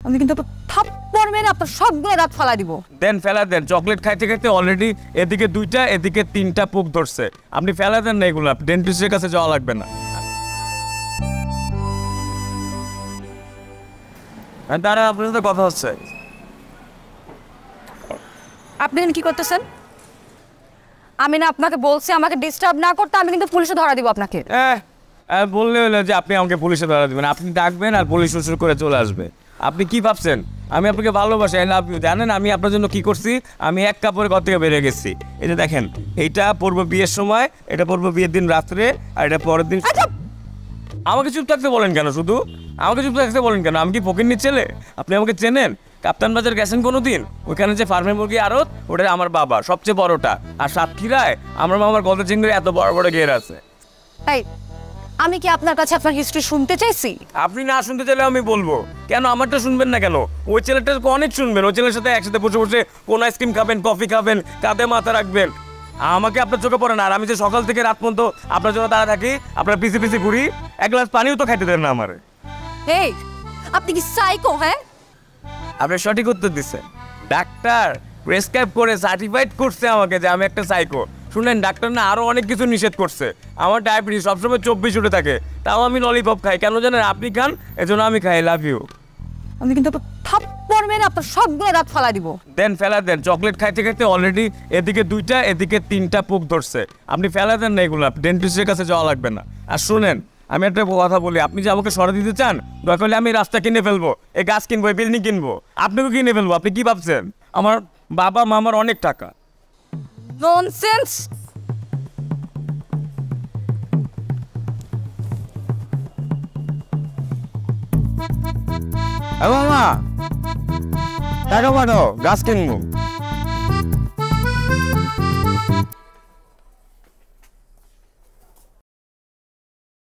আমি কিন্তু থাপ্পড় মেরে আপনার সবগুলো দাঁত ফালা দিব। দেন ফেলা দেন, চকলেট খাইতে খাইতে অলরেডি এদিকে 2টা এদিকে 3টা পোক ধরছে। আপনি ফেলা দেন না এগুলো, ডেন্টিস্টের কাছে যাওয়া লাগবে না। দাঁড়া, আপনার সাথে কথা হচ্ছে। আপনি কি করতেছেন? আমি না আপনাকে বলছি আমাকে ডিস্টার্ব না করতে, আমি কিন্তু পুলিশে ধরা দিব আপনাকে। বললে হলো যে আপনি আমাকে পুলিশে ধরা দিবেন, আপনি ডাকবেন আর পুলিশ শ্বশুর করে চলে আসবে। আপনি কি ভাবছেন আমি আপনাকে ভালোবাসি? I love you. জানেন আমি আপনার জন্য কি করছি? আমি এক কাপড়ে ঘর থেকে বেরিয়ে গেছি। এই যে দেখেন, এইটা পড়বো বিয়ের সময়, এটা পড়বো বিয়ের দিন রাত্রে, আর এটা পরের দিন। আমাকে চুপ থাকতে বলেন কেন? শুধু আমাকে চুপ থাকতে বলেন কেন? আমি কি ফকিন্নির ছেলে? আপনি আমাকে চেনেন? কাপ্তান বাজার গেছেন কোনো দিন? ওইখানে যে ফার্মের মুরগি আড়ত, ওটা আমার বাবা, সবচেয়ে বড়টা। আর সাতক্ষীরায় আমার মামার গলদা চিংড়ি এত বড় বড় ঘের আছে। তাই আমি কি আপনার কাছে আপনার হিস্ট্রি শুনতে চাইছি? আপনি না শুনতে চাইলে আমি বলবো কেন? আমারটা শুনবেন না কেন? ওই ছেলেটার অনেক শুনবেন। ওই ছেলের সাথে একসাথে বসে বসে কোন আইসক্রিম খাবেন, কফি খাবেন, কাঁধে মাথা রাখবেন। আমাকে আপনার চোখে পড়ে না। আর আমি যে সকাল থেকে রাত পর্যন্ত আপনার জন্য দাঁড়া থাকি, আপনার পিছে পিছে ঘুরি, এক গ্লাস পানিও তো খাইতে দেন না আমারে। এই আপনি কি সাইকো? হ্যাঁ, আপনি সঠিক উত্তর দিচ্ছেন। ডাক্তার প্রেসক্রাইব করে সার্টিফাইড করছে আমাকে যে আমি একটা সাইকো। শুনেন, ডাক্তার না আরো অনেক কিছু নিষেধ করছে। আমার ডায়াবেটিস সবসময় 24 উঠে থাকে, তাও আমি ললিপপ খাই। কেন জানেন? আপনি খান, এজন্য আমি খাই। Love you. আমি কিন্তু থাপ্পড় মেরে আপনার সবগুলো দাঁত ফালা দিব। দেন ফেলা দেন, চকলেট খাইতে খাইতে অলরেডি এদিকে 2টা এদিকে 3টা পোক ধরছে। আপনি ফেলা দেন না এগুলো, ডেন্টিস্টের কাছে যাওয়া লাগবে না। আর শুনেন, আমি একটা কথা বলি, আপনি যে আমাকে সরা দিতে চান, দয়া করলে আমি রাস্তা কিনে ফেলবো, এই গাছ কিনবো, এই বিল্ডিং কিনবো, আপনাকেও কিনে ফেলবো। আপনি কি ভাবছেন? আমার বাবা মামার অনেক টাকা। ননসেন্স। মামা টাকা পাঠাও, গাছ কিনবো।